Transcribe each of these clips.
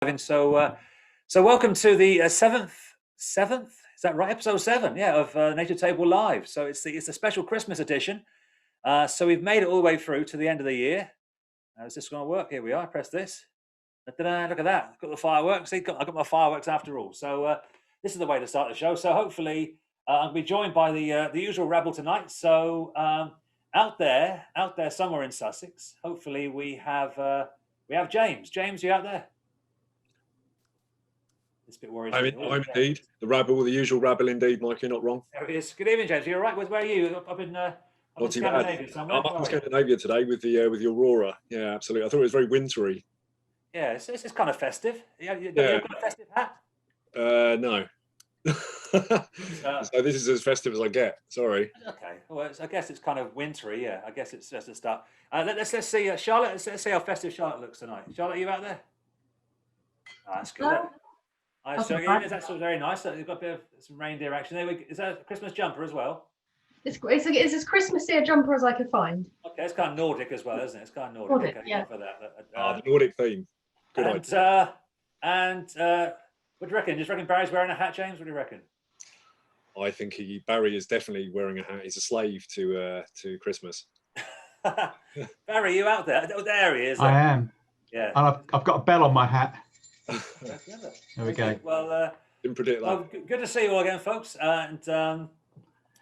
So welcome to the seventh. Is that right? Episode 7, yeah, of Nature Table Live. So it's a special Christmas edition. So we've made it all the way through to the end of the year. Is this going to work? Here we are. Press this. Ta-da, look at that. Got the fireworks. I got my fireworks after all. So this is the way to start the show. So hopefully I'll be joined by the usual rabble tonight. So out there somewhere in Sussex, hopefully we have James. James, you out there? It's a bit worrying. I'm indeed the rabble, the usual rabble indeed, Mike. You're not wrong. There it is. Good evening, James. You're right. Where are you? Up in Scandinavia somewhere. I'm up in Scandinavia today with the Aurora. Yeah, absolutely. I thought it was very wintry. Yeah, it's kind of festive. You got a festive hat? No. So this is as festive as I get. Sorry. Okay. Well, I guess it's kind of wintry. Yeah, I guess it's just a start. Let's see, Charlotte. Let's see how festive Charlotte looks tonight. Charlotte, are you out there? Oh, that's good. That's very nice. You've got a bit of some reindeer action there. Is that a Christmas jumper as well? It's as Christmassy a jumper as I could find. Okay, it's kind of Nordic as well, isn't it? It's kind of Nordic. Yeah. For that. The Nordic theme. Good idea. And what do you reckon? Do you reckon Barry's wearing a hat, James? What do you reckon? I think Barry is definitely wearing a hat. He's a slave to Christmas. Barry, you out there? There he is. I am. Yeah. And I've got a bell on my hat. There we go. Well, didn't predict that. Well, good to see you all again, folks. And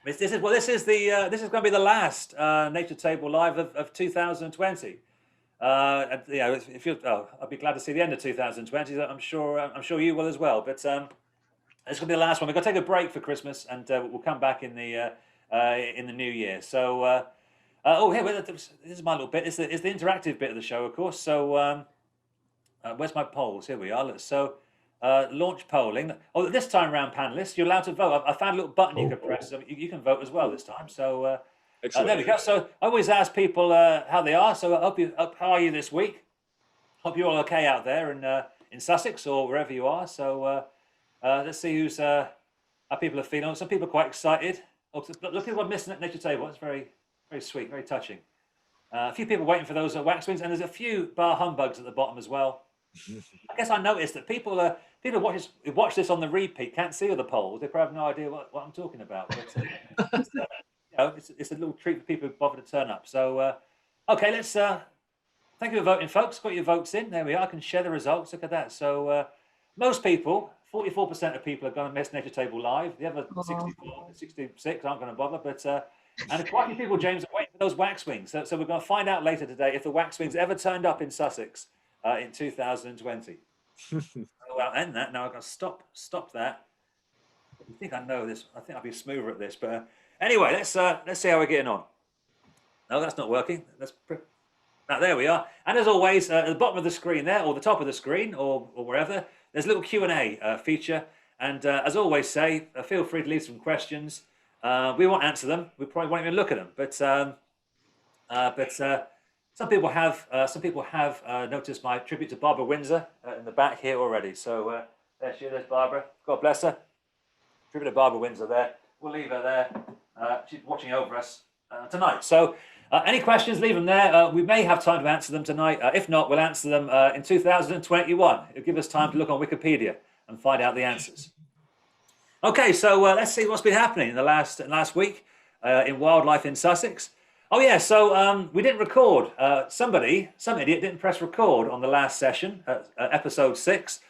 this is going to be the last Nature Table Live of 2020. I'd be glad to see the end of 2020. I'm sure you will as well. But it's going to be the last one. We've got to take a break for Christmas, and we'll come back in the new year. So, this is my little bit. It's the interactive bit of the show, of course. So, where's my polls? Here we are. So, launch polling. Oh, this time round, panelists, you're allowed to vote. I found a little button you can press. So you can vote as well this time. So. There we go. So I always ask people how they are. So how are you this week? Hope you're all okay out there in Sussex or wherever you are. So let's see how people are feeling. Some people are quite excited. Look at what missing at Nature Table. It's very, very sweet, very touching. A few people waiting for those Waxwings, and there's a few bar humbugs at the bottom as well. I guess I noticed that people watch this on the repeat can't see the polls. They probably have no idea what I'm talking about. But, it's a little treat for people who bother to turn up. So, okay, let's thank you for voting, folks. Got your votes in. There we are. I can share the results. Look at that. So, most people, 44% of people are going to miss Nature Table Live. The other 66 aren't going to bother. But and quite a few people, James, are waiting for those Waxwings. So we're going to find out later today if the Waxwings ever turned up in Sussex in 2020. I'll end that now. I've got to stop that. I think I know this. I think I'll be smoother at this, but. Anyway, let's see how we're getting on. No, that's not working. There we are. And as always, at the bottom of the screen there, or the top of the screen, or wherever, there's a little Q&A feature. And as always, feel free to leave some questions. We won't answer them. We probably won't even look at them. But some people have noticed my tribute to Barbara Windsor in the back here already. So there's Barbara. God bless her. Tribute to Barbara Windsor there. We'll leave her there. She's watching over us tonight. So any questions, leave them there. We may have time to answer them tonight. If not, we'll answer them in 2021. It'll give us time to look on Wikipedia and find out the answers. Okay, so let's see what's been happening in the last week in wildlife in Sussex. Oh yeah, so we didn't record. Some idiot didn't press record on the last session, episode 6.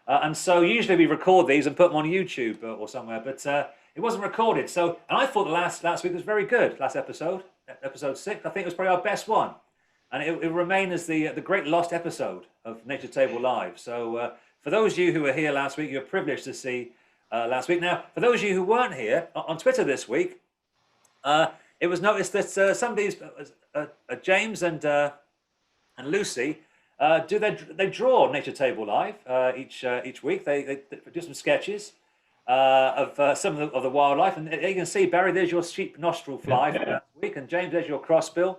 And so usually we record these and put them on YouTube or somewhere, but it wasn't recorded. So, and I thought the last week was very good. Last episode 6. I think it was probably our best one, and it will remain as the great lost episode of Nature Table Live. So, for those of you who were here last week, you're privileged to see last week. Now, for those of you who weren't here on Twitter this week, it was noticed that some of these James and Lucy they draw Nature Table Live each week. They do some sketches of some of the wildlife, and you can see, Barry, there's your sheep nostril fly for last week, and James, there's your crossbill.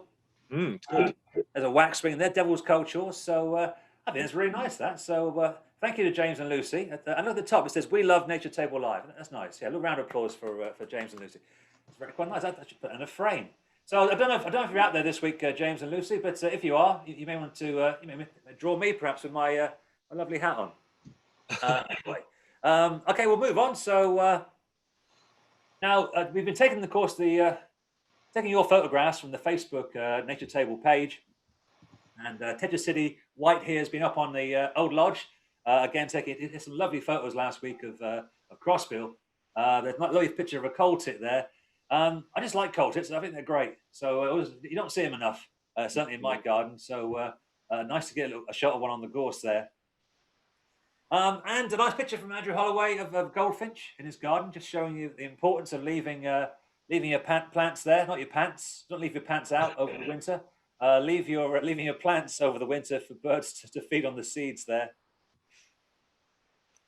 There's a waxwing there, devil's culture. So I think it's really nice, that. So thank you to James and Lucy. And at the top it says, "We love Nature Table Live." That's nice. Yeah, a little round of applause for James and Lucy. It's very quite nice. I should put it in a frame. So I don't know if you're out there this week, James and Lucy, but if you are, you may want to you may draw me perhaps with my lovely hat on. Anyway, okay, we'll move on. So now we've been taking, of course, taking your photographs from the Facebook Nature Table page, and Tetra City White here has been up on the Old Lodge again, taking some lovely photos last week of Crossbill. There's not a lovely picture of a coal tit there. I just like coal tits. I think they're great. So you don't see them enough, certainly in my garden. So nice to get a shot of one on the gorse there. And a nice picture from Andrew Holloway of goldfinch in his garden, just showing you the importance of leaving your plants there, not your pants. Don't leave your pants out over the winter. Leaving your plants over the winter for birds to feed on the seeds there.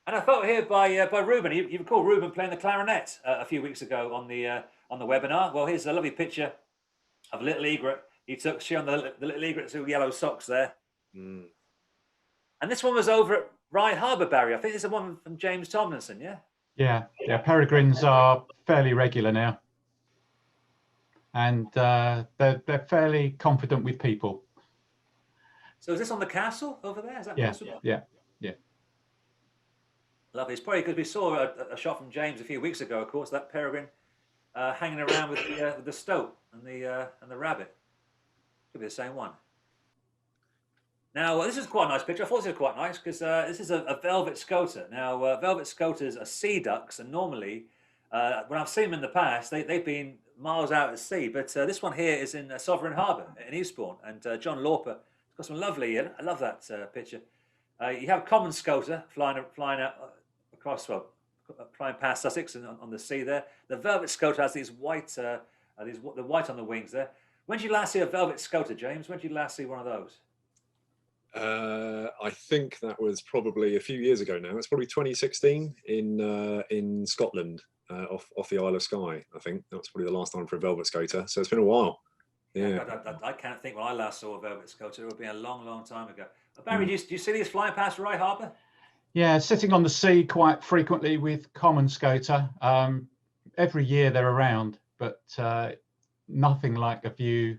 And a photo here by Ruben. You recall Ruben playing the clarinet a few weeks ago on the webinar. Well, here's a lovely picture of a little egret. He took showing the little egret's yellow socks there. Mm. And this one was over at Rye Harbour, Barry. I think this is one from James Tomlinson, yeah? Yeah. Peregrines are fairly regular now. And they're fairly confident with people. So is this on the castle over there? Is that possible? Yeah. Lovely. It's probably because we saw a shot from James a few weeks ago, of course, that peregrine hanging around with the stoat and the rabbit. Could be the same one. Now, this is quite a nice picture. I thought this was quite nice because this is a velvet scoter. Now, velvet scoters are sea ducks, and normally, when I've seen them in the past, they've been miles out at sea. But this one here is in Sovereign Harbour in Eastbourne, and John Lauper has got some lovely. I love that picture. You have common scoter flying out across, flying past Sussex and on the sea there. The velvet scoter has these white, the white on the wings there. When did you last see a velvet scoter, James? When did you last see one of those? I think that was probably a few years ago now. It's probably 2016 in Scotland, off the Isle of Skye. I think that was probably the last time for a velvet scoter. So it's been a while. Yeah. I can't think when I last saw a velvet scoter. It would be a long, long time ago. Barry, do you see these flying past Rye Harbour? Yeah, sitting on the sea quite frequently with common scoter. Every year they're around, but nothing like a view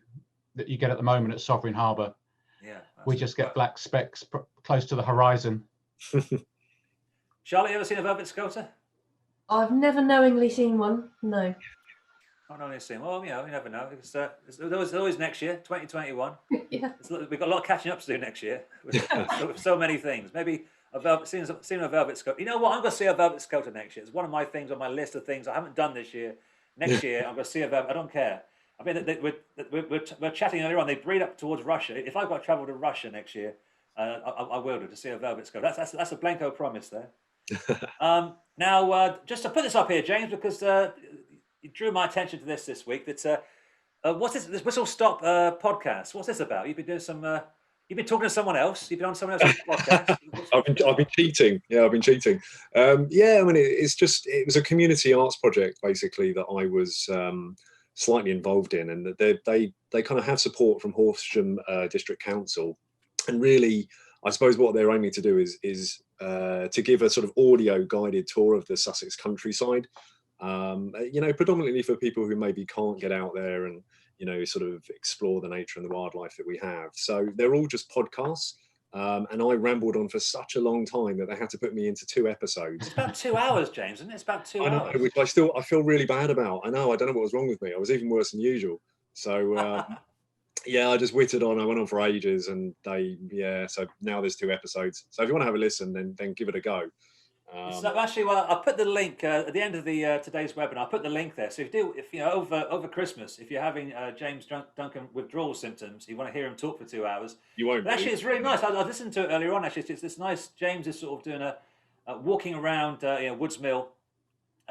that you get at the moment at Sovereign Harbour. Yeah, we just get black specks close to the horizon. Charlotte, you ever seen a velvet scoter? I've never knowingly seen one. No. Not knowingly seen. Well, you never know. There's always next year, 2021. Yeah. We've got a lot of catching up to do next year with so many things. Maybe seeing a velvet scoter. You know what? I'm going to see a velvet scoter next year. It's one of my things on my list of things I haven't done this year. Next year, I'm going to see a velvet. I don't care. I mean, we're chatting earlier on. They breed up towards Russia. If I've got to travel to Russia next year, I will do to see a velvet scoter. That's a blanco promise there. Now, just to put this up here, James, because you drew my attention to this week. That what's this Whistle Stop podcast? What's this about? You've been doing some. You've been talking to someone else. You've been on someone else's podcast. I've been cheating. Yeah, I've been cheating. Yeah, I mean, it was a community arts project basically that I was slightly involved in, and they kind of have support from Horsham District Council, and really, I suppose what they're aiming to do is to give a sort of audio guided tour of the Sussex countryside. Predominantly for people who maybe can't get out there and sort of explore the nature and the wildlife that we have. So they're all just podcasts. And I rambled on for such a long time that they had to put me into 2 episodes. It's about 2 hours, James, isn't it? It's about 2 hours. Which I feel really bad about. I know, I don't know what was wrong with me. I was even worse than usual. So yeah, I just whittled on. I went on for ages, and so now there's 2 episodes. So if you want to have a listen, then give it a go. So actually, well, I'll put the link at the end of the today's webinar. I'll put the link there. So if over Christmas, if you're having James Duncan withdrawal symptoms, you want to hear him talk for 2 hours. You won't. But actually, it's really nice. I listened to it earlier on. Actually, it's nice. James is sort of doing walking around Woods Mill,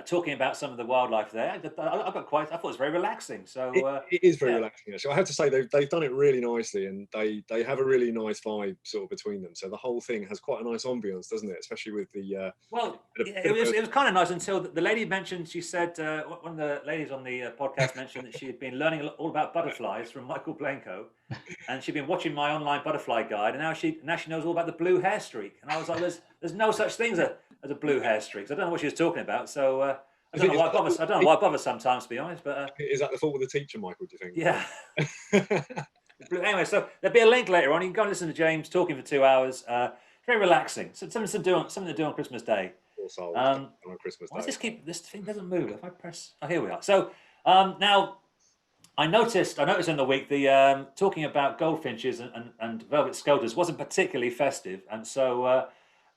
talking about some of the wildlife there. I thought it was very relaxing. So it is very relaxing. Actually, I have to say they've done it really nicely, and they have a really nice vibe sort of between them. So the whole thing has quite a nice ambience, doesn't it? Especially with the it was kind of nice until the lady mentioned. She said one of the ladies on the podcast mentioned that she had been learning all about butterflies from Michael Blanco, and she'd been watching my online butterfly guide, and now she knows all about the blue hair streak. And I was like, there's no such thing as a blue hair streak. So I don't know what she was talking about. So I don't know why I bother sometimes, to be honest. But is that the fault of the teacher, Michael? Do you think? Yeah. Anyway, so there'll be a link later on. You can go and listen to James talking for 2 hours. very relaxing. So something to do on Christmas Day. Also, Um, on Christmas Why does Day. this thing doesn't move? If I press, oh, here we are. So now I noticed in the week the talking about goldfinches and velvet scoters wasn't particularly festive, and so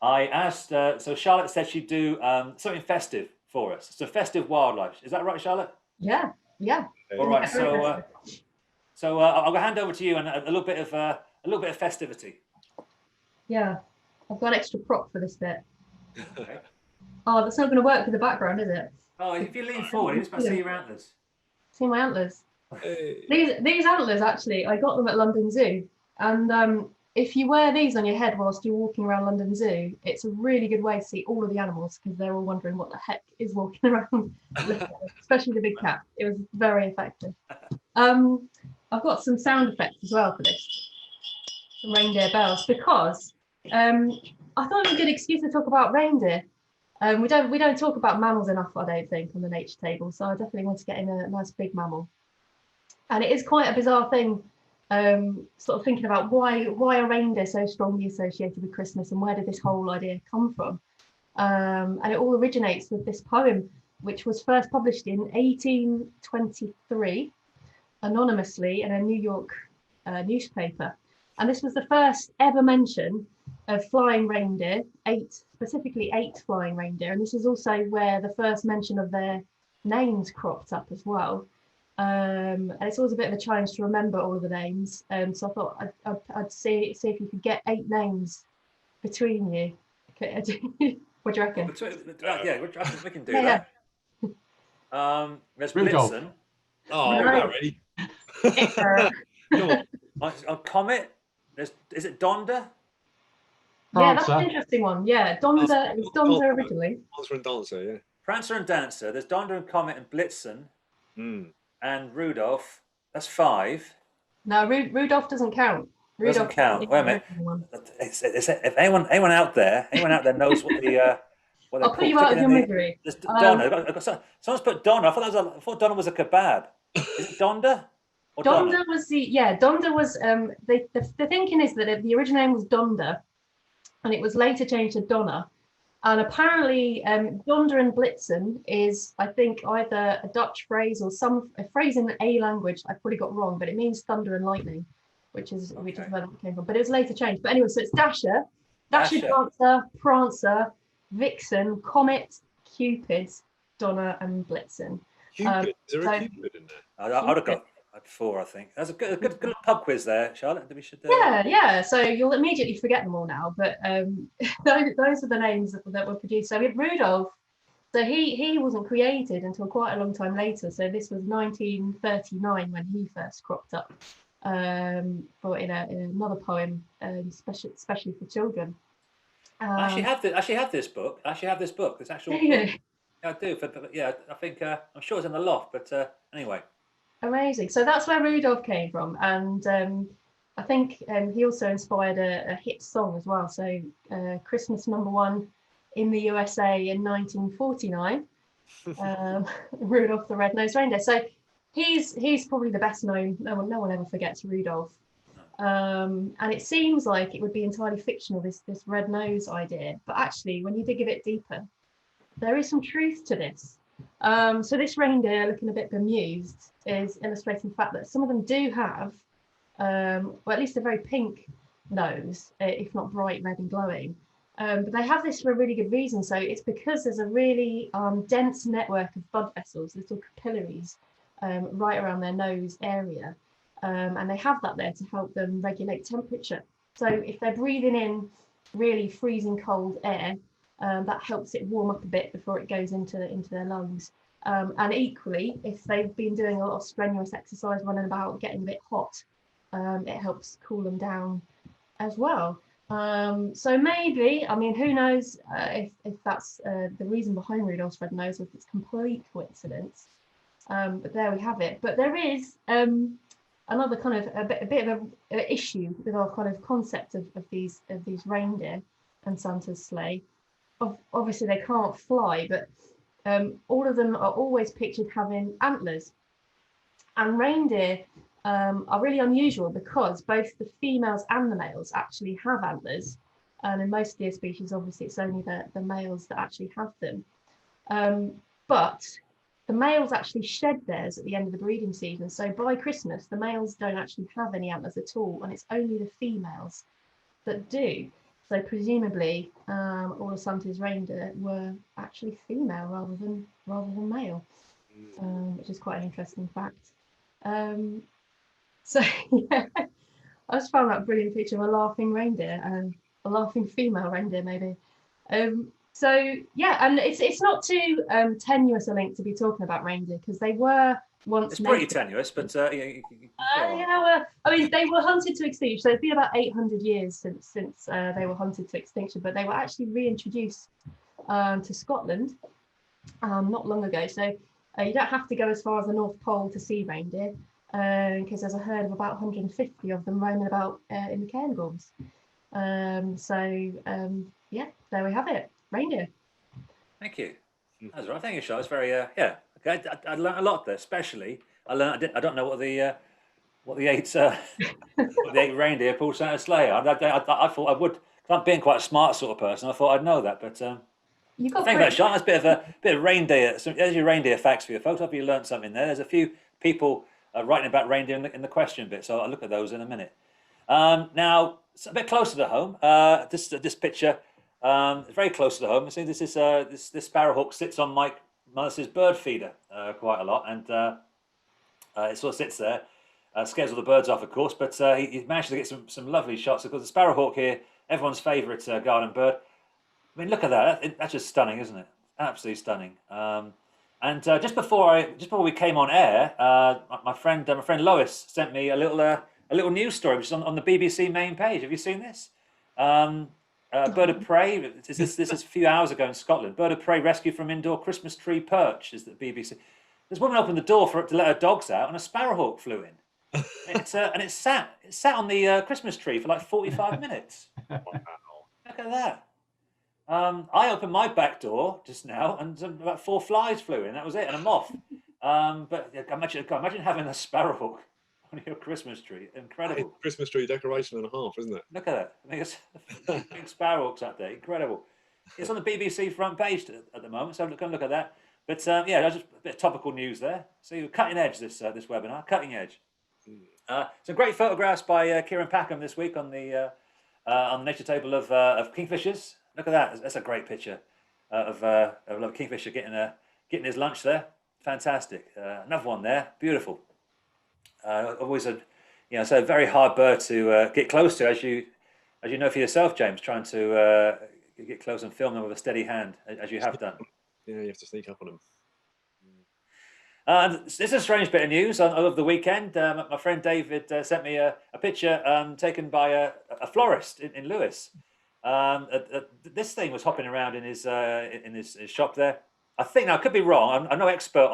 I asked. So Charlotte said she'd do something festive for us. So festive wildlife. Is that right, Charlotte? Yeah, yeah. All Okay. right. Yeah, very festive. So I'll hand over to you and a little bit of festivity. Yeah, I've got an extra prop for this bit. Okay. Oh, that's not going to work with the background, is it? Oh, if you lean forward, you just about to see your antlers. See my antlers. Hey. These antlers, actually, I got them at London Zoo. And if you wear these on your head whilst you're walking around London Zoo, it's a really good way to see all of the animals because they're all wondering what the heck is walking around, especially the big cat. It was very effective. I've got some sound effects as well for this, some reindeer bells, because I thought it was a good excuse to talk about reindeer. We don't talk about mammals enough, I don't think, on the nature table. So I definitely want to get in a nice big mammal. And it is quite a bizarre thing, sort of thinking about why are reindeer so strongly associated with Christmas and where did this whole idea come from? And it all originates with this poem, which was first published in 1823, anonymously in a New York newspaper. And this was the first ever mention of flying reindeer, specifically eight flying reindeer. And this is also where the first mention of their names cropped up as well. And it's always a bit of a challenge to remember all of the names. So I thought I'd see if you could get 8 names between you. Okay. What do you reckon? Yeah, we can do Yeah, that. There's Rudolph. Blitzen. Oh, Right. not ready. Come on. On Comet, is it Donda? Yeah, that's an Prancer. interesting one. Yeah, Donda, it was Donda originally. Dancer and Dancer, yeah. Prancer and Dancer. There's Donda and Comet and Blitzen Mm. and Rudolph. That's 5. No, Rudolph doesn't count. Doesn't count. is Wait a the minute. original one. If anyone out there knows what the what they're I'll put you called, out of stick it your in misery. There's Donna. Someone's put Donna. I thought Donna was a kebab. Is it Donda? Or Donna? Donda was Donda was the thinking is that the original name was Donda, and it was later changed to Donna. And apparently, Donda and Blitzen is, I think, either a Dutch phrase or a phrase in a language. I've probably got wrong, but it means thunder and lightning, which is where that came from. But it was later changed. But anyway, so it's Dasher, Dancer, Prancer, Vixen, Comet, Cupid, Donna, and Blitzen. Cupid. Is there a so- Cupid in there? I'd have got 4. I think that's a good pub quiz there, Charlotte. We should. Yeah. So you'll immediately forget them all now, but those are the names that were produced. So with Rudolph, so he wasn't created until quite a long time later. So this was 1939 when he first cropped up, for in another poem, especially for children. I actually have this book. This actual. Yeah. Book. Yeah, I do. But yeah, I think I'm sure it's in the loft. But anyway. Amazing. So that's where Rudolph came from, and I think he also inspired a hit song as well. So Christmas #1 in the USA in 1949, Rudolph the Red-Nosed Reindeer. So he's probably the best known. No one ever forgets Rudolph. And it seems like it would be entirely fictional, this red nose idea, but actually when you dig a bit deeper, there is some truth to this. So this reindeer, looking a bit bemused, is illustrating the fact that some of them do have, well, at least a very pink nose, if not bright red and glowing. But they have this for a really good reason. So it's because there's a really dense network of blood vessels, little capillaries, right around their nose area. And they have that there to help them regulate temperature. So if they're breathing in really freezing cold air, that helps it warm up a bit before it goes into their lungs. And equally, if they've been doing a lot of strenuous exercise, running about, getting a bit hot, it helps cool them down as well. So maybe, I mean, who knows if that's the reason behind Rudolph's red nose, if it's complete coincidence. But there we have it. But there is another kind of a bit of an issue with our kind of concept of these reindeer and Santa's sleigh. Obviously they can't fly, but all of them are always pictured having antlers. And reindeer are really unusual because both the females and the males actually have antlers. And in most deer species, obviously, it's only the males that actually have them. But the males actually shed theirs at the end of the breeding season. So by Christmas, the males don't actually have any antlers at all, and it's only the females that do. So presumably, all of Santa's reindeer were actually female rather than male, which is quite an interesting fact. So yeah, I just found that brilliant picture of a laughing reindeer and a laughing female reindeer, maybe. So yeah, and it's not too tenuous a link to be talking about reindeer, because they were once. It's pretty tenuous, but yeah, I mean, they were hunted to extinction. So it's been about 800 years since they were hunted to extinction, but they were actually reintroduced to Scotland not long ago. So you don't have to go as far as the North Pole to see reindeer, because there's a herd of about 150 of them roaming about in the Cairngorms. Yeah, there we have it, reindeer. Thank you. That's right. Thank you, Charlotte. It's very yeah. Okay, I learned a lot there. Especially, I don't know what the eight reindeer pulled Santa's sleigh. I thought I would. I'm being quite a smart sort of person. I thought I'd know that, but You got thank you, Charlotte. That's a bit of reindeer. There's your reindeer facts for you folks. I hope you learned something there. There's a few people writing about reindeer in the question bit, so I'll look at those in a minute. Now, it's a bit closer to home. This picture is very close to home. See, this is this sparrowhawk sits on Mike Mullis's bird feeder quite a lot, and it sort of sits there, scares all the birds off, of course. But he managed to get some lovely shots. Because the sparrowhawk here, everyone's favourite garden bird. I mean, look at that. That's just stunning, isn't it? Absolutely stunning. And just before we came on air, my friend Lois sent me a little news story, which is on the BBC main page. Have you seen this? Bird of prey. This is a few hours ago in Scotland. Bird of prey rescued from indoor Christmas tree perch. Is the BBC? This woman opened the door to let her dogs out, and a sparrowhawk flew in. It sat on the Christmas tree for like 45 minutes. Wow! Look at that. I opened my back door just now, and about 4 flies flew in. That was it, and a moth. But imagine having a sparrowhawk on your Christmas tree. Incredible. Christmas tree decoration and a half, isn't it? Look at that. I think it's big sparrowhawks up there. Incredible. It's on the BBC front page at the moment, so go and look at that. But yeah, that's just a bit of topical news there. So cutting edge this webinar, cutting edge. Some great photographs by Kieran Packham this week on the nature table of kingfishers. Look at that. That's a great picture of a little kingfisher getting his lunch there. Fantastic. Another one there. Beautiful. Always a very hard bird to get close to, as you know for yourself, James, trying to get close and film them with a steady hand, as you have done. Yeah, you have to sneak up on them. This is a strange bit of news of the weekend. My friend David sent me a picture taken by a florist in Lewis. This thing was hopping around in his shop there. I think, now I could be wrong. I'm no expert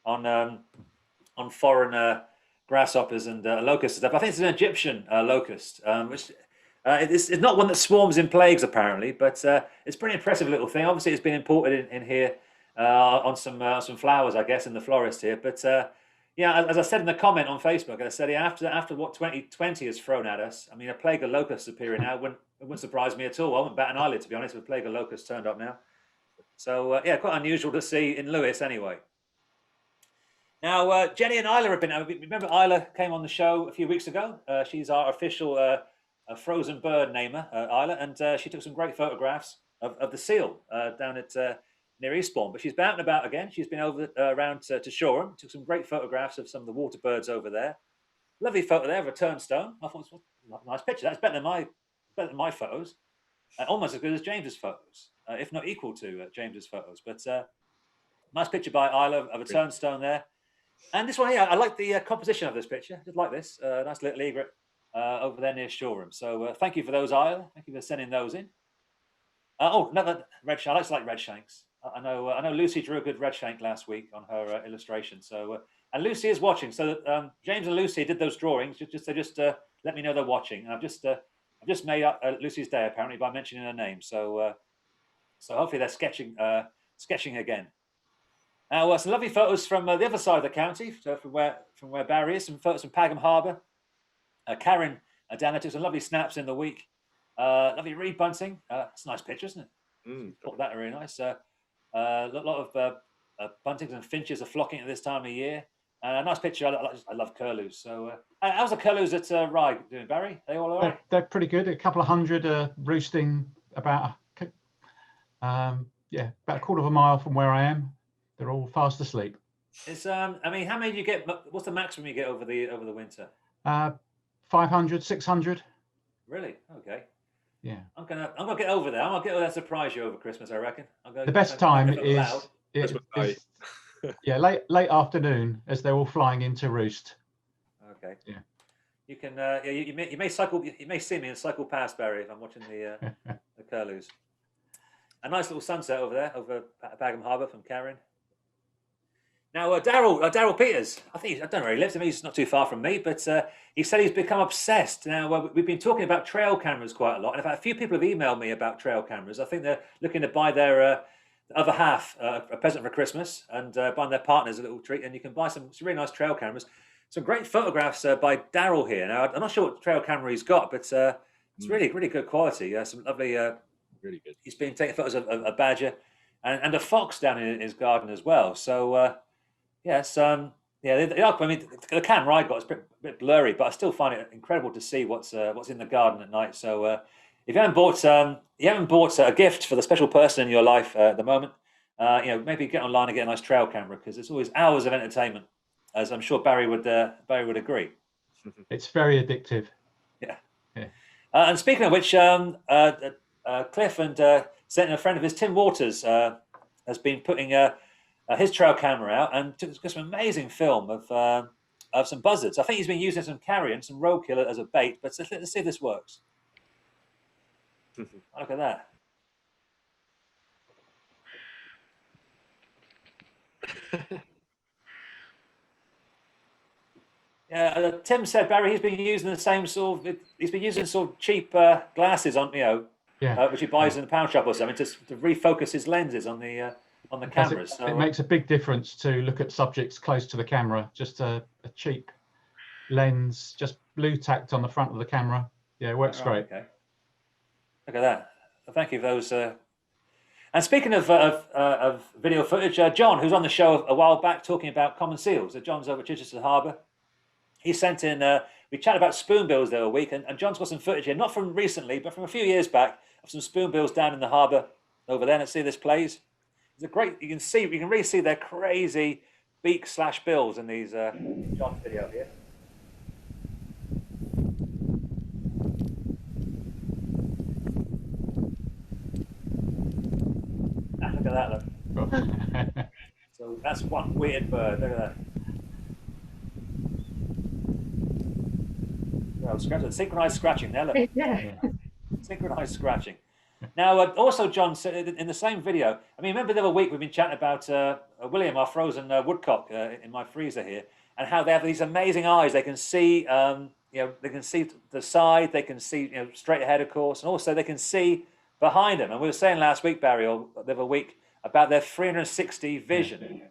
on foreign grasshoppers and locusts and stuff. I think it's an Egyptian locust, which it's not one that swarms in plagues apparently, but it's a pretty impressive little thing. Obviously, it's been imported in here on some flowers, I guess, in the florist here. But yeah, as I said in the comment on Facebook, I said, yeah, after what 2020 has thrown at us, I mean, a plague of locusts appearing now wouldn't surprise me at all. I wouldn't bat an eyelid, to be honest, if a plague of locusts turned up now. So yeah, quite unusual to see in Lewis anyway. Now, Jenny and Isla have been. Remember, Isla came on the show a few weeks ago. She's our official frozen bird namer, Isla, and she took some great photographs of the seal down at near Eastbourne. But she's been out and about again. She's been over around to Shoreham. Took some great photographs of some of the water birds over there. Lovely photo there of a turnstone. I thought it was a nice picture. That's better than my photos. Almost as good as James's photos, if not equal to James's photos. But nice picture by Isla of a turnstone there. And this one here, I like the composition of this picture. Just like this, nice little egret over there near Shoreham. So thank you for those, Isla. Thank you for sending those in. Another Redshank. I like Redshanks. I know Lucy drew a good Redshank last week on her illustration. So and Lucy is watching. So James and Lucy did those drawings. Just let me know they're watching. And I've just made up Lucy's day apparently by mentioning her name. So hopefully they're sketching again. Now, some lovely photos from the other side of the county, from where Barry is. Some photos from Pagham Harbour. Karen down there took some lovely snaps in the week. Lovely reed bunting. It's a nice picture, isn't it? Thought that really nice. A lot of buntings and finches are flocking at this time of year. A nice picture. I love curlews. So, how's the curlews at Rye doing, Barry? Are they all right? They're pretty good. A couple of hundred are roosting about, yeah, about a quarter of a mile from where I am. They're all fast asleep. It's I mean, how many do you get? What's the maximum you get over the winter? 500, 600. Really? Okay. Yeah. I'm gonna get over there. I'm gonna get over there, surprise you over Christmas, I reckon. The best time is yeah, late afternoon as they're all flying into roost. Okay. Yeah. You can yeah, you may cycle. You may see me and cycle past, Barry, if I'm watching the curlews. A nice little sunset over there, over Bagham Harbour from Karen. Now, Daryl Peters, I don't know where he lives. I mean, he's not too far from me, but he said he's become obsessed. Now, we've been talking about trail cameras quite a lot, and in fact, a few people have emailed me about trail cameras. I think they're looking to buy their other half a present for Christmas and buying their partners a little treat, and you can buy some really nice trail cameras. Some great photographs by Daryl here. Now, I'm not sure what trail camera he's got, but it's really good quality. Some lovely, really good. He's been taking photos of a badger and a fox down in his garden as well. So. Yes, yeah, I mean, the camera I got is a bit blurry, but I still find it incredible to see what's in the garden at night. So, if you haven't bought a gift for the special person in your life at the moment, maybe get online and get a nice trail camera because it's always hours of entertainment, as I'm sure Barry would agree. It's very addictive. Yeah. And speaking of which, Cliff and sent in a friend of his, Tim Waters, has been putting his trail camera out and took some amazing film of some buzzards. I think he's been using some carrion, some roadkill as a bait, but let's see if this works. Look at that. Yeah, Tim said, Barry, he's been using the same sort of cheap glasses on, which he buys in the pound shop or something to refocus his lenses on the cameras. It makes a big difference to look at subjects close to the camera. Just a cheap lens, just blue tacked on the front of the camera. Yeah, it works great. Okay. Look at that. Well, thank you for those. And speaking of video footage, John, who's on the show a while back talking about common seals. John's over at Chichester Harbour. He sent in. We chatted about spoonbills the other week, and John's got some footage here, not from recently, but from a few years back, of some spoonbills down in the harbour over there. Let's see this plays. It's a great. You can really see their crazy beak/bills in these John's video here. Look at that, look. So that's one weird bird. Look at that. Well, synchronized scratching there. Look. Yeah. Synchronized scratching. Now, also, John said in the same video. I mean, remember the other week we've been chatting about William, our frozen woodcock, in my freezer here, and how they have these amazing eyes. They can see, they can see the side. They can see, straight ahead, of course, and also they can see behind them. And we were saying last week, Barry, or the other week, about their 360 vision.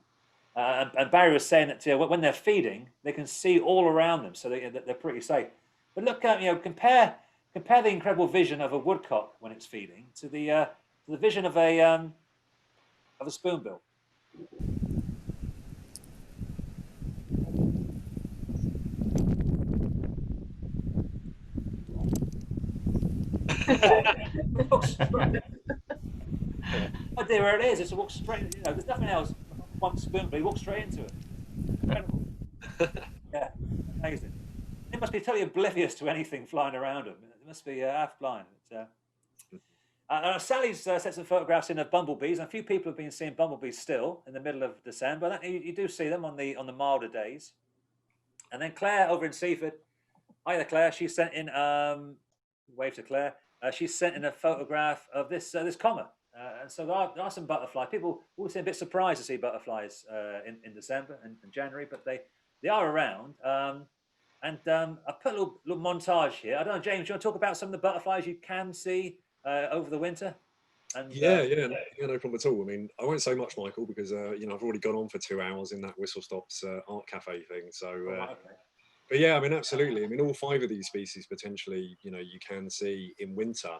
And Barry was saying that when they're feeding, they can see all around them, so they're pretty safe. But look, compare the incredible vision of a woodcock when it's feeding to the vision of a spoonbill. Oh dear, where it is. It's a walk straight. There's nothing else. One spoonbill, you walk straight into it. Incredible. Yeah, amazing. It must be totally oblivious to anything flying around them. It must be half blind. Sally's sent some photographs in of bumblebees, and a few people have been seeing bumblebees still in the middle of December. You do see them on the milder days. And then Claire over in Seaford. Hi there, Claire. She sent in wave to Claire. She sent in a photograph of this comet. And so there are some butterflies. People will seem a bit surprised to see butterflies in December and January, but they are around. And I put a little montage here. I don't know, James, do you want to talk about some of the butterflies you can see over the winter? And, yeah, no problem at all. I mean, I won't say much, Michael, because I've already gone on for 2 hours in that Whistle Stops art cafe thing. So But yeah, I mean, absolutely. I mean, all 5 of these species potentially, you know, you can see in winter.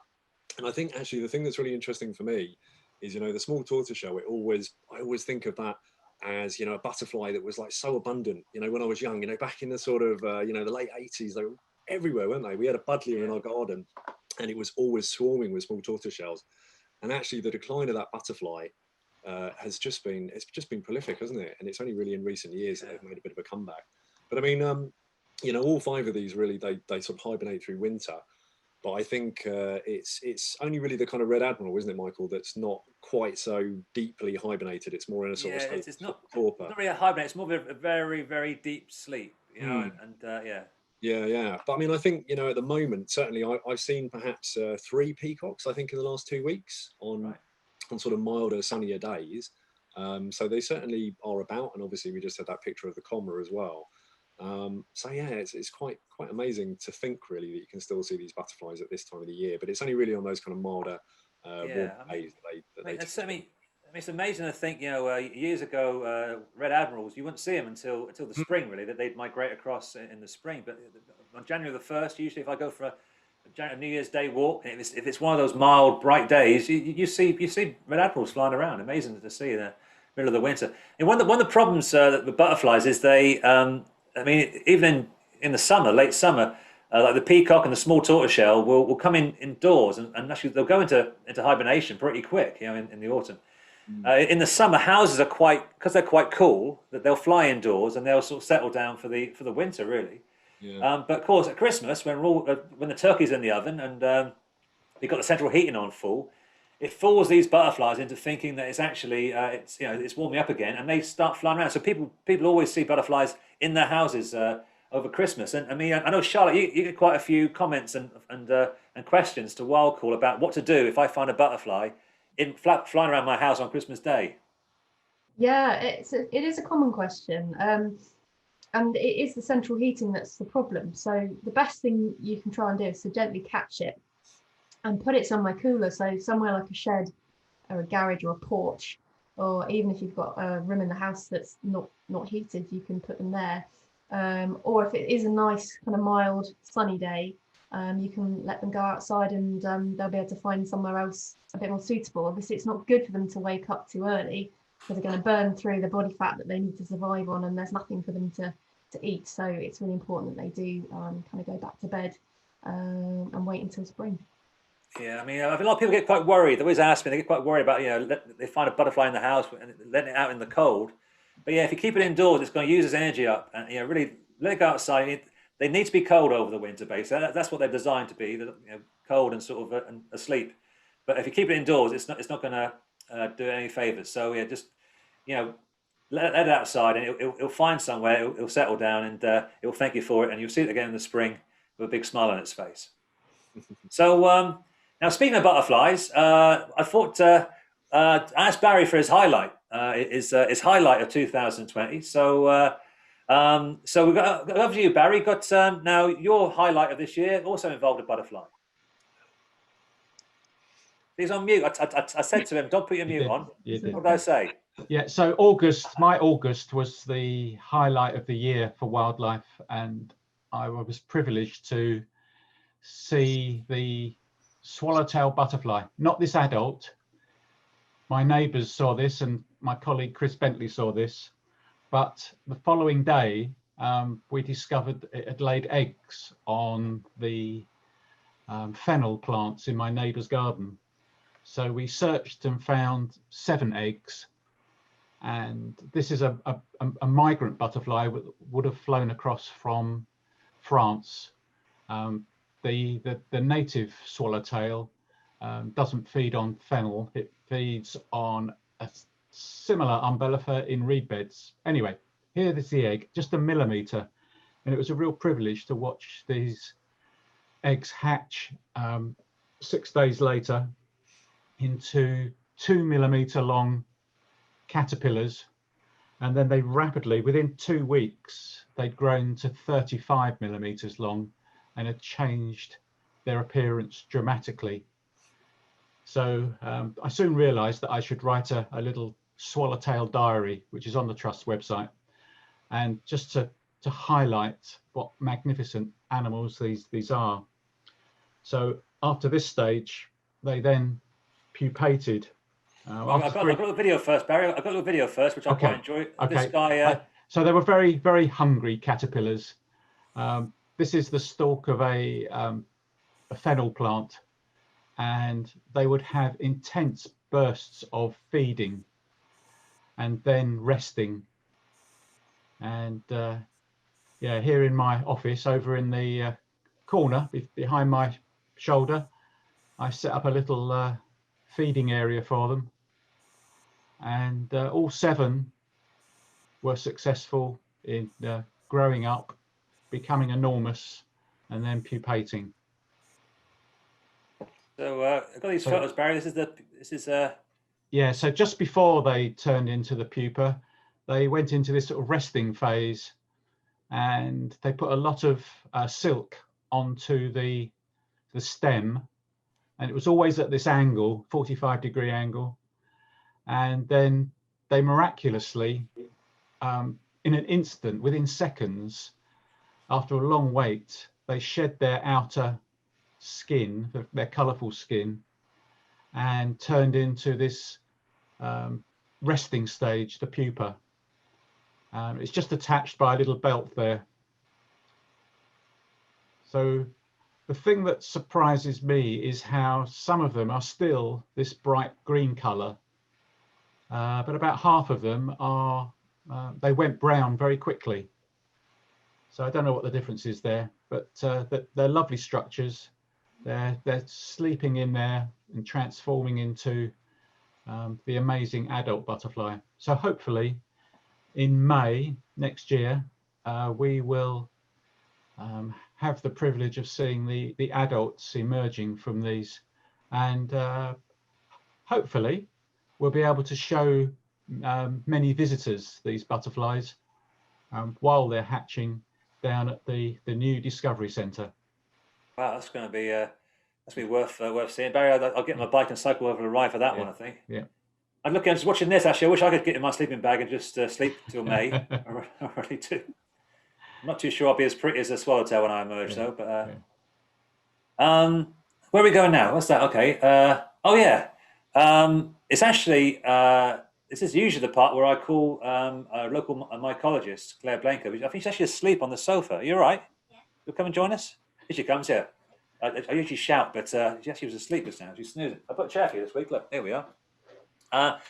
And I think actually the thing that's really interesting for me is, you know, the small tortoiseshell. I always think of that as, you know, a butterfly that was like so abundant. You know, when I was young, you know, back in the sort of, you know, the late 80s, they were everywhere, weren't they? We had a buddleia in our garden, and it was always swarming with small tortoiseshells. And actually, the decline of that butterfly it's just been prolific, hasn't it? And it's only really in recent years that they've made a bit of a comeback. But I mean, you know, all 5 of these really they sort of hibernate through winter. But I think it's only really the kind of red admiral, isn't it, Michael? That's not quite so deeply hibernated. It's more in a sort of state it's not torpor. not really a hibernate. It's more of a very, very deep sleep, you know. Yeah. Yeah. But I mean, I think, you know, at the moment, certainly I've seen perhaps 3 peacocks, I think, in the last 2 weeks on sort of milder, sunnier days. So they certainly are about, and obviously we just had that picture of the comma as well. So yeah, it's quite amazing to think really that you can still see these butterflies at this time of the year, but it's only really on those kind of milder, warm days it's amazing to think, you know, years ago, red admirals, you wouldn't see them until the spring, really, that they'd migrate across in the spring. But on January the 1st, usually if I go for a New Year's Day walk, and if it's one of those mild, bright days, you see red admirals flying around. Amazing to see in the middle of the winter. And one of the problems with butterflies is they, I mean, even in the summer, late summer, like the peacock and the small tortoiseshell will come indoors, and actually they'll go into hibernation pretty quick, you know, in the autumn. In the summer, houses are because they're quite cool, that they'll fly indoors and they'll sort of settle down for the winter, really. Yeah. But of course, at Christmas, when the turkey's in the oven and you've got the central heating on full, it fools these butterflies into thinking that it's actually it's warming up again, and they start flying around. So people always see butterflies in their houses over Christmas. And I mean, I know, Charlotte, you get quite a few comments and questions to WildCall about what to do if I find a butterfly flying around my house on Christmas Day. Yeah, it is a common question, and it is the central heating that's the problem. So the best thing you can try and do is to gently catch it and put it somewhere cooler, so somewhere like a shed or a garage or a porch, or even if you've got a room in the house that's not heated, you can put them there. Or if it is a nice kind of mild sunny day, you can let them go outside, and they'll be able to find somewhere else a bit more suitable. Obviously, it's not good for them to wake up too early, because they're going to burn through the body fat that they need to survive on, and there's nothing for them to eat. So it's really important that they do kind of go back to bed and wait until spring. Yeah, I mean, a lot of people get quite worried. They always ask me, they get quite worried about, you know, they find a butterfly in the house and letting it out in the cold. But yeah, if you keep it indoors, it's going to use its energy up, and, you know, really let it go outside. They need to be cold over the winter, basically. That's what they're designed to be, you know, cold and sort of asleep. But if you keep it indoors, it's not going to do it any favors. So yeah, just, you know, let it outside, and it'll find somewhere. It'll settle down, and it'll thank you for it, and you'll see it again in the spring with a big smile on its face. So now, speaking of butterflies, I thought I asked Barry for his highlight, his highlight of 2020. So we've got over to you, Barry. Got now your highlight of this year also involved a butterfly. He's on mute. I said to him, "Don't put your mute on." What did I say? Yeah. So my August was the highlight of the year for wildlife, and I was privileged to see the swallowtail butterfly. Not this adult. My neighbours saw this, and my colleague Chris Bentley saw this. But the following day, we discovered it had laid eggs on the fennel plants in my neighbour's garden. So we searched and found 7 eggs. And this is a migrant butterfly that would have flown across from France. The native swallowtail doesn't feed on fennel. It feeds on a similar umbellifer in reed beds. Anyway, here is the egg, just a millimetre, and it was a real privilege to watch these eggs hatch 6 days later into 2 millimetre long caterpillars, and then they rapidly, within 2 weeks, they'd grown to 35 millimetres long and had changed their appearance dramatically. So I soon realised that I should write a little swallowtail diary, which is on the Trust website, and just to to highlight what magnificent animals these are. So after this stage, they then pupated. I've got the video first, Barry. I've got the video first, which I quite enjoy. Okay. This guy. So they were very, very hungry caterpillars. This is the stalk of a fennel plant, and they would have intense bursts of feeding and then resting. And yeah, here in my office, over in the corner behind my shoulder, I set up a little feeding area for them, and all 7 were successful in growing up, becoming enormous, and then pupating. So I've got these photos, Barry. This is yeah. So just before they turned into the pupa, they went into this sort of resting phase, and they put a lot of silk onto the stem, and it was always at this angle, 45-degree angle, and then they miraculously, in an instant, within seconds, after a long wait, they shed their outer skin, their colourful skin, and turned into this resting stage, the pupa. It's just attached by a little belt there. So the thing that surprises me is how some of them are still this bright green colour, but about half of them are, they went brown very quickly. So I don't know what the difference is there, but they're lovely structures. They're sleeping in there and transforming into the amazing adult butterfly. So hopefully in May next year, we will have the privilege of seeing the adults emerging from these, and hopefully we'll be able to show many visitors these butterflies while they're hatching down at the new Discovery Centre. Wow, that's going to be worth seeing, Barry. I'll get my bike and cycle over to Rye for that one, I think. Yeah. I'm just watching this. Actually, I wish I could get in my sleeping bag and just sleep till May. I really do. I'm not too sure I'll be as pretty as a swallowtail when I emerge, though. But where are we going now? What's that? Okay. Oh yeah. It's actually this is usually the part where I call a local mycologist, Claire Blanco. I think she's actually asleep on the sofa. Are you all right? Yeah. You'll come and join us? Here she comes. Here. I usually shout, but she actually was asleep just now. She's snoozing. I put a chair for you this week. Look, here we are.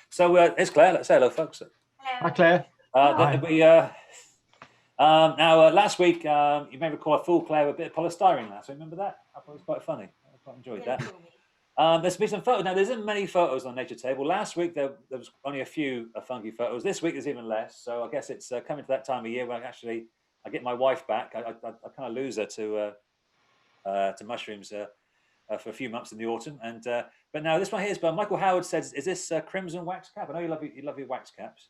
So here's Claire. Let's say hello, folks. Hi, Claire. Hi. Now, last week, you may recall I fooled Claire with a bit of polystyrene last week. Remember that? I thought it was quite funny. I quite enjoyed that. There's been some photos. Now, there isn't many photos on Nature Table. Last week, there was only a few funky photos. This week, there's even less. So I guess it's coming to that time of year where I get my wife back. I kind of lose her to mushrooms for a few months in the autumn. And but now this one here is by Michael Howard. Says, "Is this crimson wax cap?" I know you love your wax caps.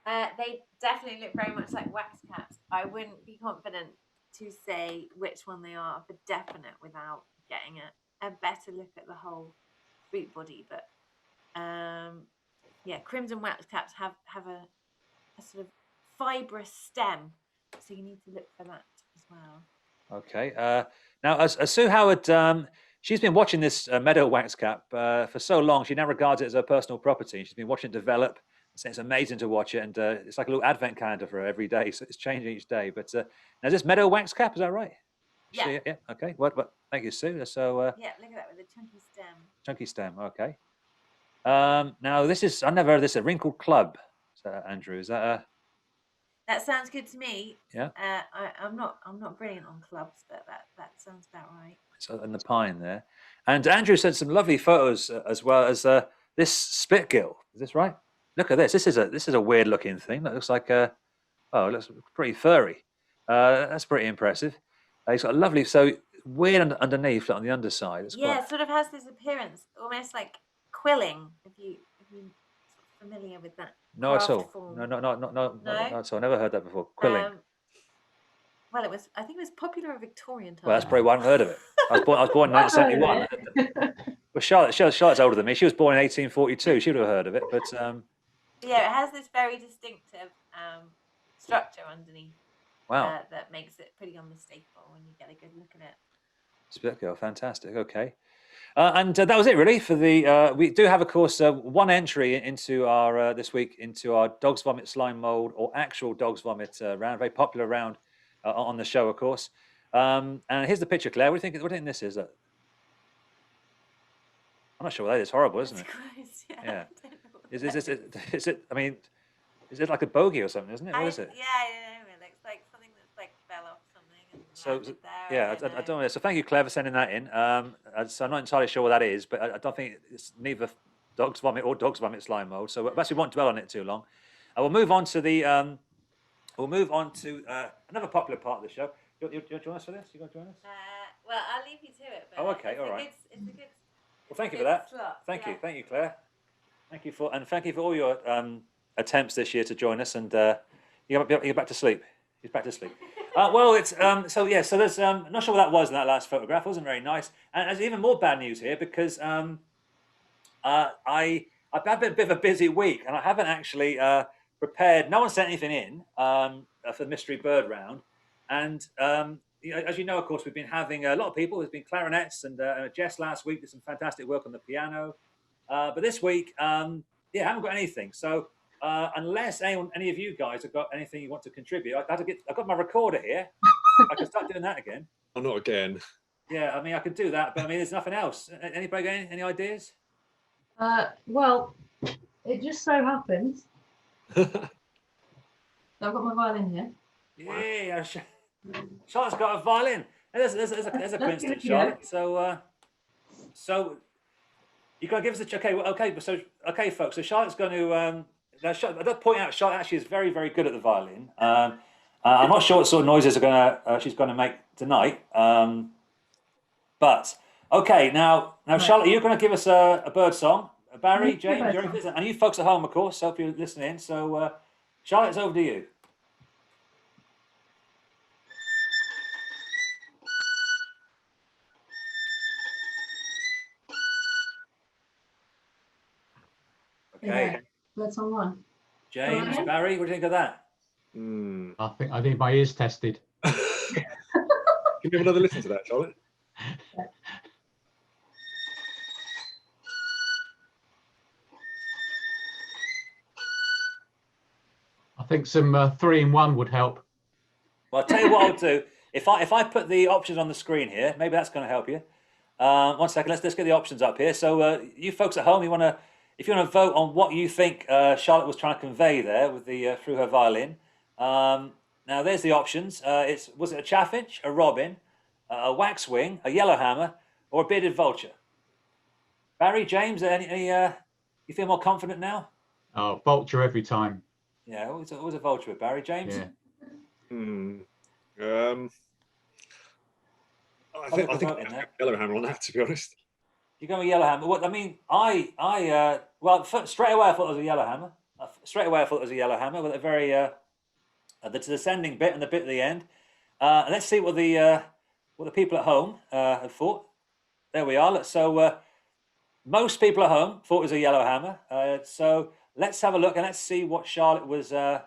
They definitely look very much like wax caps. I wouldn't be confident to say which one they are for definite without getting a better look at the whole fruit body. But yeah, crimson wax caps have a sort of fibrous stem, so you need to look for that as well. Okay. Now, as Sue Howard, she's been watching this meadow wax cap for so long. She now regards it as her personal property. She's been watching it develop. It's amazing to watch it, and it's like a little advent calendar for her every day. So it's changing each day. But now, is this meadow wax cap? Is that right? Yeah. Yeah. Okay. What? Thank you, Sue. So. Yeah. Look at that with a chunky stem. Chunky stem. Okay. Now this is. I never heard of this. A wrinkled club. So, Andrew, is that a? That sounds good to me. Yeah. I'm not brilliant on clubs, but that sounds about right. So in the pine there, and Andrew sent some lovely photos as well as this spitgill. Is this right? Look at this. This is a weird looking thing. That looks like it looks pretty furry. That's pretty impressive. It's got a lovely, so weird underneath on the underside. It's It sort of has this appearance, almost like quilling. If you sort of familiar with that. No, at all. Form. No, not at all. Never heard that before. Quilling. Well, I think it was popular in Victorian times. Well, that's probably why I haven't heard of it. I was born in 1971. Well, Charlotte's older than me. She was born in 1842. She would have heard of it, but. Yeah, it has this very distinctive structure underneath. Wow. That makes it pretty unmistakable when you get a good look at it. Split girl, fantastic. Okay. And that was it really for the. We do have, of course, one entry into our this week into our dog's vomit, slime mold, or actual dog's vomit round. Very popular round on the show, of course. And here's the picture, Claire. What do you think? What do you think this is? I'm not sure what that is. Horrible, isn't it? Gross, yeah. Yeah. I don't know what Is that it? I mean, is it like a bogey or something? Isn't it? What is it? Yeah, I know. It looks like something that's like fell off something and So landed there. yeah, I don't know. So thank you, Claire, for sending that in. So I'm not entirely sure what that is, but I don't think it's neither dog's vomit or dog's vomit slime mold. So perhaps we won't dwell on it too long. We'll move on to the. Another popular part of the show. You join us for this? You going to join us? Well, I'll leave you to it. But Oh, okay, it's all a right. It's a good. Well, thank you good for that. slot, Thank yeah. you, Claire. Thank you for all your attempts this year to join us, and you're back to sleep. He's back to sleep. Well, it's so there's I'm not sure what that was in that last photograph. It wasn't very nice, and there's even more bad news here because I've had a bit of a busy week, and I haven't actually prepared. No one sent anything in for the mystery bird round, and as you know, of course, we've been having a lot of people. There's been clarinets, and Jess last week did some fantastic work on the piano, but this week, I haven't got anything. So unless any of you guys have got anything you want to contribute, I've got my recorder here. I can start doing that again. Oh, not again. Yeah, I mean, I could do that, but I mean, there's nothing else. Anybody got any ideas? Well, it just so happens I've got my violin here. Yeah, Charlotte's got a violin. There's a coincidence, Charlotte. So you got to give us a okay, folks. So Charlotte's going to. I'd like to point out Charlotte actually is very, very good at the violin. I'm not sure what sort of noises she's going to make tonight. But okay, now Charlotte, you're going to give us a bird song. Barry, James, and you folks at home, of course. Hope you're listening. So Charlotte, it's over to you. Okay. Let's on one. James, Barry, what do you think of that? I think I need my ears tested. Can you have another listen to that, Charlotte? I think some 3-in-1 would help. Well, I'll tell you what I'll do. If I put the options on the screen here, maybe that's going to help you. 1 second, let's get the options up here. So you folks at home, if you want to vote on what you think Charlotte was trying to convey there with through her violin. Now there's the options. Was it a chaffinch, a robin, a waxwing, a yellowhammer, or a bearded vulture? Barry, James, any you feel more confident now? Oh, vulture every time. Yeah, always a vulture with Barry. James? Yeah. I think Yellowhammer on that, to be honest. You go with yellowhammer. What I mean, straight away I thought it was a yellowhammer. With a very the descending bit and the bit at the end. Let's see what the people at home had thought. There we are. So most people at home thought it was a yellowhammer. So let's have a look and let's see what Charlotte was. It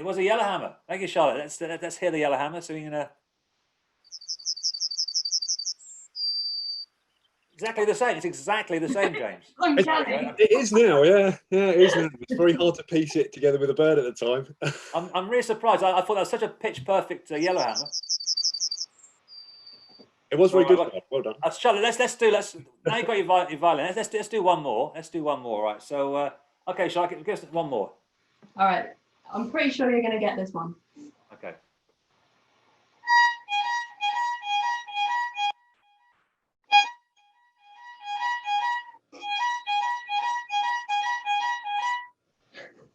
was a yellowhammer. Thank you, Charlotte. Let's hear the yellowhammer. So you're gonna. Exactly the same. It's exactly the same, James. It is now, yeah. Yeah, it is now. It's very hard to piece it together with a bird at the time. I'm really surprised. I thought that was such a pitch perfect yellowhammer. It was very good. Well done. Charlotte, now you've got your violin. Let's do one more. Right. So okay, Charlotte, give us one more. All right. I'm pretty sure you're going to get this one. Okay.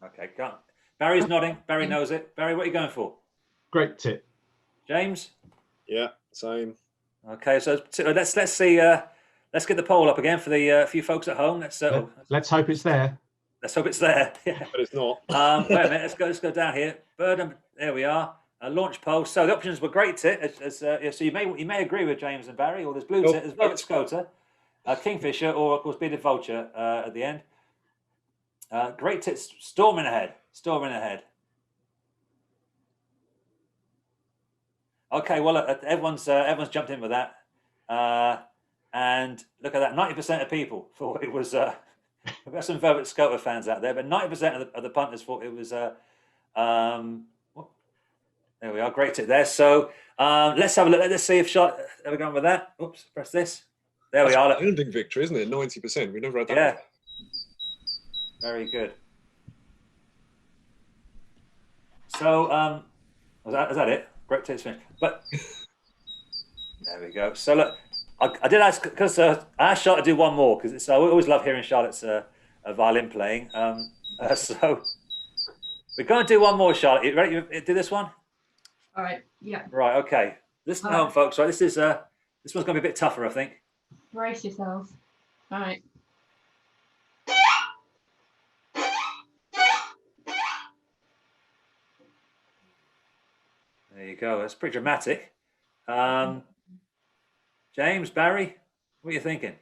Okay, go on. Barry's nodding. Barry knows it. Barry, what are you going for? Great tip. James? Yeah, same. Okay, so let's see. Let's get the poll up again for the few folks at home. Let's hope it's there. Let's hope it's there. Yeah. But it's not. Wait a minute. Let's go down here. There we are. Launch poll. So the options were great tit. So you may agree with James and Barry, or there's blue tit, there's velvet scoter, kingfisher, or of course bearded vulture at the end. Great tits storming ahead. Okay, well, everyone's jumped in with that, and look at that. 90% of people thought it was. We've got some Velvet Scoter fans out there, but 90% of the punters thought it was. There we are, great tip there. So let's have a look. Let's see if Charlotte ever gone with that. Oops, press this. There we are. Ending victory, isn't it? 90%. We've never had that. Yeah. Very good. So is that it? Great tips finish. But there we go. So look, I did ask because I asked Charlotte to do one more because I always love hearing Charlotte's violin playing. So we're going to do one more, Charlotte. You ready? You do this one? All right. Yeah. Right. Okay. Listen at home, folks. Right. This one's going to be a bit tougher, I think. Brace yourselves. All right. There you go. That's pretty dramatic. James, Barry, what are you thinking?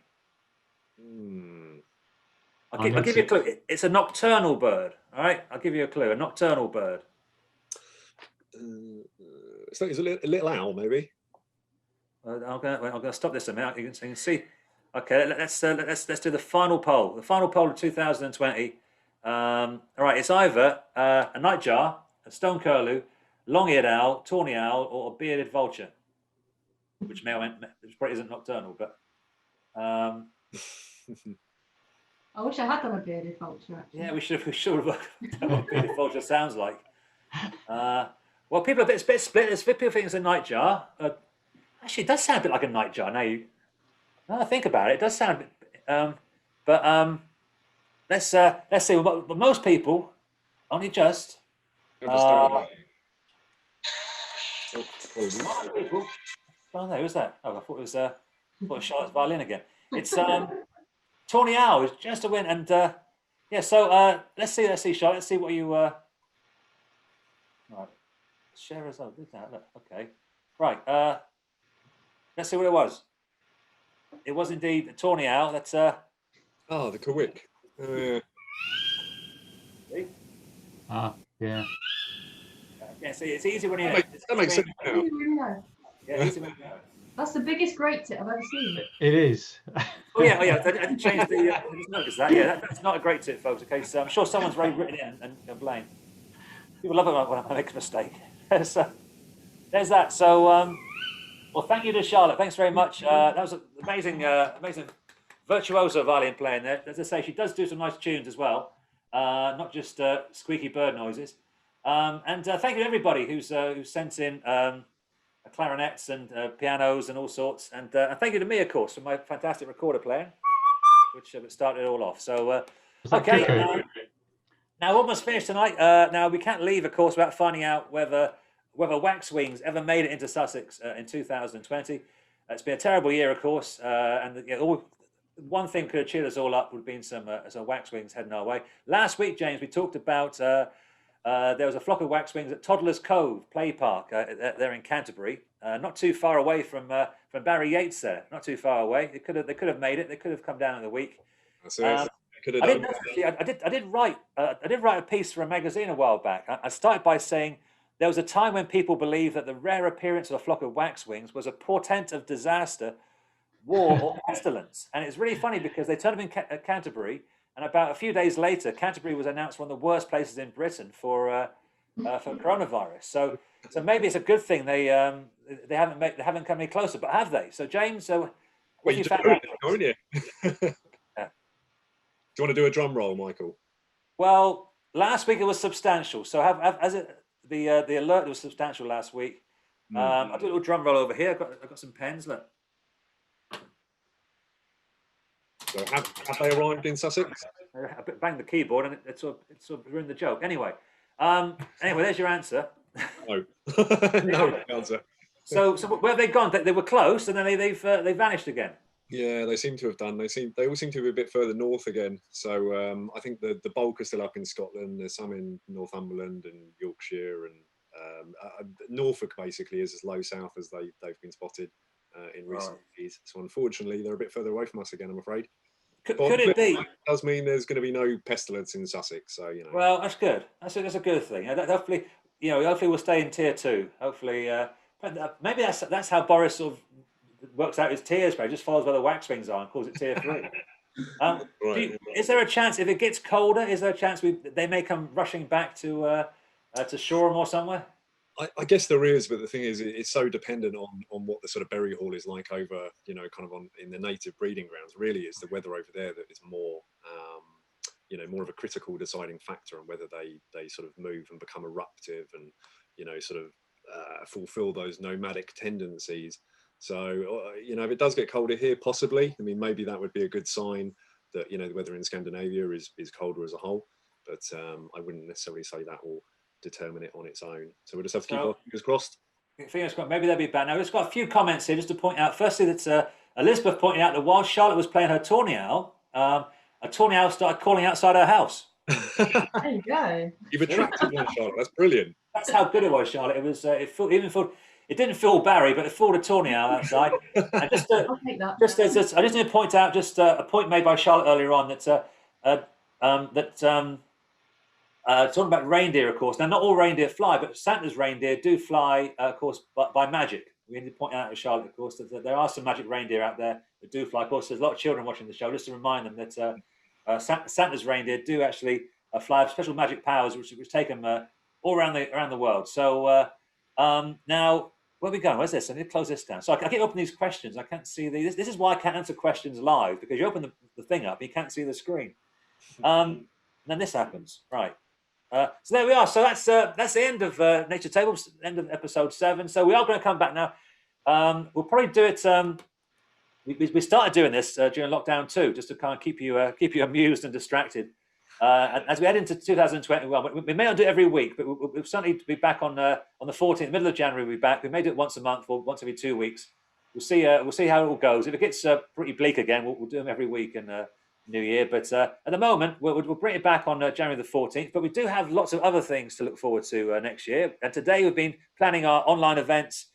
I'll give you a clue. It's a nocturnal bird. All right. I'll give you a clue. A nocturnal bird. So it's a little owl, maybe. I'm going to stop this a minute. You can see. Okay, let's do the final poll. The final poll of 2020. All right, it's either a nightjar, a stone curlew, long-eared owl, tawny owl, or a bearded vulture, which probably isn't nocturnal, but. I wish I had done a bearded vulture. Actually. Yeah, we should have done what a bearded vulture sounds like. Well, people are a bit split. There's people think it's a nightjar. Actually, it does sound a bit like a nightjar. Now I think about it, it does sound a bit. Let's see. Well, most people only just. Oh no, who's that? Oh, I thought it was Charlotte's violin again. It's Tawny Owl is just a win, and yeah. So let's see, Charlotte. Let's see what you. Right. Share result. Look at that. Look. Okay. Right. Let's see what it was. It was indeed a Tawny Owl. That's the Kawik. See? Yeah. Yeah. See, it's easy when you know. That makes sense now. Yeah, easy when you know. That's the biggest great tip I've ever seen. It is. Oh yeah. I didn't change the. I just noticed that. Yeah, that's not a great tip, folks. Okay, so I'm sure someone's already written it and blame. People love it when I make a mistake. So there's that. So well, thank you to Charlotte. Thanks very much. That was an amazing virtuoso violin playing there. As I say, she does do some nice tunes as well, not just squeaky bird noises. And thank you to everybody who's sent in clarinets and pianos and all sorts. And thank you to me, of course, for my fantastic recorder playing, which started it all off. So okay. Now, we're almost finished tonight. Now, we can't leave, of course, without finding out whether Waxwings ever made it into Sussex in 2020. It's been a terrible year, of course, and one thing could have cheered us all up would have been some Waxwings heading our way. Last week, James, we talked about there was a flock of Waxwings at Toddler's Cove Play Park there in Canterbury, not too far away from Barry Yates there. Not too far away. They could have made it. They could have come down in the week. I did write a piece for a magazine a while back. I started by saying there was a time when people believed that the rare appearance of a flock of waxwings was a portent of disaster, war, or pestilence. And it's really funny because they turned up in Canterbury, and about a few days later, Canterbury was announced one of the worst places in Britain for coronavirus. So maybe it's a good thing they haven't come any closer, but have they? So James, what you found out? Don't you? Do you want to do a drum roll, Michael? Well, last week it was substantial. So the alert was substantial last week. I'll do a little drum roll over here. I've got some pens. Look. So have they arrived in Sussex? I banged the keyboard and it sort of ruined the joke. Anyway, there's your answer. No, no answer. So where have they gone? They were close, and then they vanished again. Yeah, they seem to have done. They all seem to be a bit further north again. So I think the bulk are still up in Scotland. There's some in Northumberland and Yorkshire, and Norfolk basically is as low south as they've been spotted in recent years. So unfortunately, they're a bit further away from us again, I'm afraid. Could it be? That does mean there's going to be no pestilence in Sussex. So you know. Well, that's good. That's a good thing. Hopefully, hopefully we'll stay in tier 2. Hopefully, Maybe that's how Boris sort of works out his tiers, but he just follows where the waxwings are and calls it tier 3. Is there a chance, if it gets colder, is there a chance they may come rushing back to Shoreham or somewhere? I guess there is, but the thing is, it's so dependent on what the sort of berry haul is like over, kind of in the native breeding grounds. Really, it's the weather over there that is more, more of a critical deciding factor on whether they sort of move and become eruptive and, sort of fulfill those nomadic tendencies. So, if it does get colder here, possibly, I mean, maybe that would be a good sign that, the weather in Scandinavia is colder as a whole. But I wouldn't necessarily say that will determine it on its own. So we'll just have to keep our fingers crossed. Fingers crossed. Maybe they'll be back. Now, we've just got a few comments here just to point out. Firstly, that Elizabeth pointed out that while Charlotte was playing her tawny owl, a tawny owl started calling outside her house. There you go. You've attracted one, Charlotte. That's brilliant. That's how good it was, Charlotte. It was. It didn't fool Barry, but it fooled a tawny owl outside. And I'll take that. I just need to point out a point made by Charlotte earlier on talking about reindeer, of course. Now, not all reindeer fly, but Santa's reindeer do fly, of course, by magic. We need to point out to Charlotte, of course, that there are some magic reindeer out there that do fly. Of course, there's a lot of children watching the show, just to remind them that Santa's reindeer do actually fly, have special magic powers, which take them all around the world. So now, where are we going? Where's this? I need to close this down. So I keep opening these questions. I can't see these. This is why I can't answer questions live, because you open the thing up, you can't see the screen. And then this happens, right? So there we are. So that's the end of Nature Table, end of episode 7. So we are going to come back now. We'll probably do it. We started doing this during lockdown too, just to kind of keep you amused and distracted. And as we head into 2021, we may not do it every week, but we'll certainly be back on the 14th, middle of January. We'll be back. We may do it once a month or once every 2 weeks. We'll see how it all goes. If it gets pretty bleak again, we'll do them every week in New Year. But at the moment, we'll bring it back on January the 14th. But we do have lots of other things to look forward to next year. And today we've been planning our online events.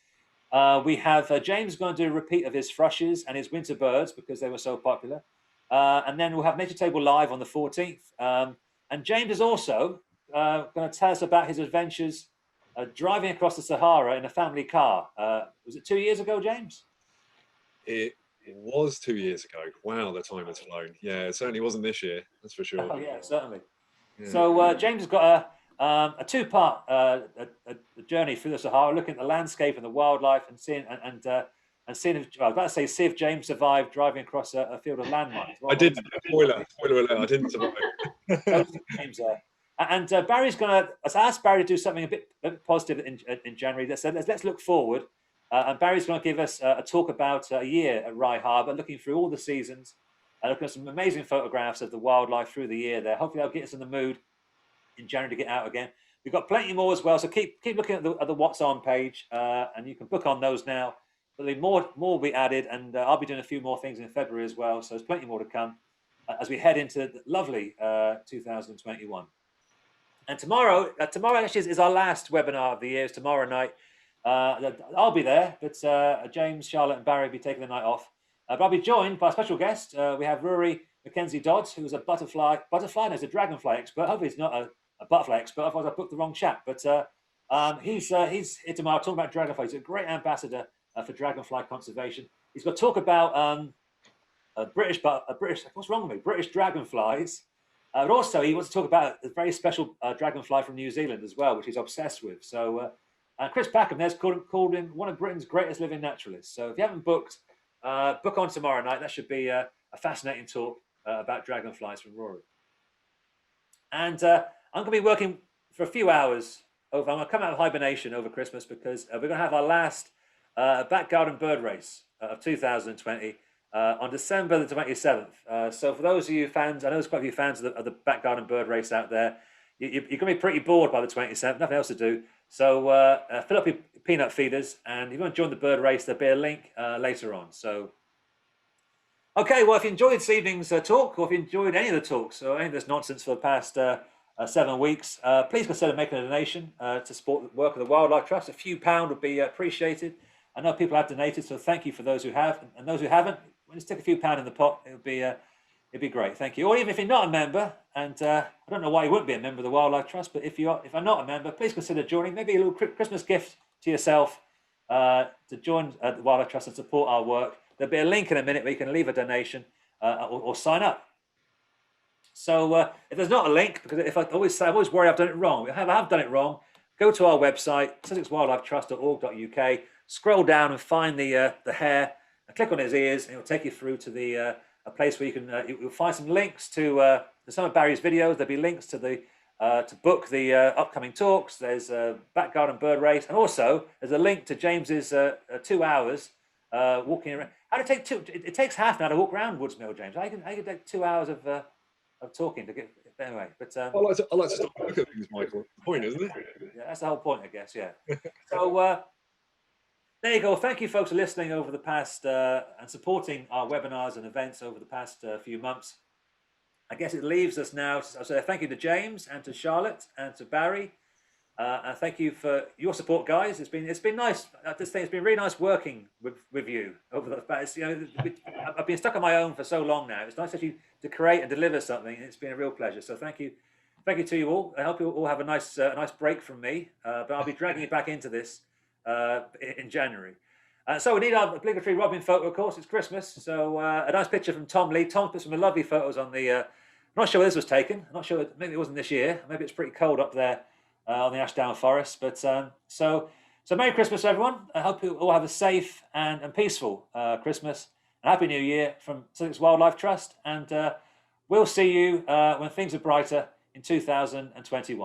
We have James going to do a repeat of his thrushes and his winter birds because they were so popular. And then we'll have Nature Table Live on the 14th. And James is also going to tell us about his adventures driving across the Sahara in a family car. Was it 2 years ago, James? It was 2 years ago. Wow, the time has flown. Yeah, it certainly wasn't this year. That's for sure. Oh yeah, certainly. Yeah. So James has got a two-part journey through the Sahara, looking at the landscape and the wildlife, and seeing if I was about to say, see if James survived driving across a field of landmines. I did. Spoiler alert! I didn't survive. James, and Barry's going to. I asked Barry to do something a bit positive in January. Let's look forward. And Barry's going to give us a talk about a year at Rye Harbour, looking through all the seasons, looking at some amazing photographs of the wildlife through the year there. Hopefully, that'll get us in the mood in January to get out again. We've got plenty more as well, so keep looking at the What's On page, and you can book on those now. There'll be more will be added, and I'll be doing a few more things in February as well. So there's plenty more to come as we head into the lovely 2021. And tomorrow actually is our last webinar of the year. It's tomorrow night. I'll be there, but James, Charlotte, and Barry will be taking the night off. But I'll be joined by a special guest. We have Rory Mackenzie Dodds, who's a butterfly, no, he's a dragonfly expert. Hopefully, he's not a butterfly expert. Otherwise, I booked the wrong chap. But he's here tomorrow talking about dragonflies. He's a great ambassador for dragonfly conservation. He's got to talk about British. What's wrong with me? British dragonflies. But also, he wants to talk about a very special dragonfly from New Zealand as well, which he's obsessed with. So. And Chris Packham there's called him one of Britain's greatest living naturalists. So if you haven't booked, book on tomorrow night. That should be a fascinating talk about dragonflies from Rory. And I'm going to be working for a few hours. I'm going to come out of hibernation over Christmas because we're going to have our last back garden bird race of 2020 on December the 27th. So for those of you fans, I know there's quite a few fans of the back garden bird race out there. You're going to be pretty bored by the 27th, nothing else to do. So fill up your peanut feeders, and if you want to join the bird race, there'll be a link later on. So, okay, well, if you enjoyed this evening's talk, or if you enjoyed any of the talks, or any of this nonsense for the past 7 weeks, please consider making a donation to support the work of the Wildlife Trust. A few pound would be appreciated. I know people have donated, so thank you for those who have, and those who haven't, just stick a few pound in the pot. It'd be great, thank you. Or even if you're not a member, and I don't know why you wouldn't be a member of the Wildlife Trust, but if I'm not a member, please consider joining. Maybe a little Christmas gift to yourself, to join the Wildlife Trust and support our work. There'll be a link in a minute where you can leave a donation or sign up. So if there's not a link, because if I always worry I've done it wrong. I have done it wrong. Go to our website, sussexwildlifetrust.org.uk, scroll down and find the hare, and click on his ears, and it will take you through to the a place where you can you'll find some links to some of Barry's videos. There'll be links to the to book the upcoming talks. There's a back garden bird race, and also there's a link to James's 2 hours walking around. How do it take it takes half an hour to walk around Woods Mill, James. I can take 2 hours of talking to get anyway. But I like to stop and look at things, Michael. That's the point, isn't it? yeah, that's the whole point, I guess. Yeah. So there you go. Thank you, folks, for listening over the past and supporting our webinars and events over the past few months. I guess it leaves us now to say thank you to James and to Charlotte and to Barry, and thank you for your support, guys. It's been nice. At this thing, it's been really nice working with you over the past. I've been stuck on my own for so long now. It's nice actually to create and deliver something. It's been a real pleasure. So thank you to you all. I hope you all have a nice break from me. But I'll be dragging you back into this in January. So we need our obligatory Robin photo, of course. It's Christmas, so a nice picture from Tom Lee. Tom put some lovely photos on the. I'm not sure where this was taken. I'm not sure. Maybe it wasn't this year. Maybe it's pretty cold up there on the Ashdown Forest. But so Merry Christmas, everyone. I hope you all have a safe and peaceful Christmas and Happy New Year from Sussex Wildlife Trust. And we'll see you when things are brighter in 2021.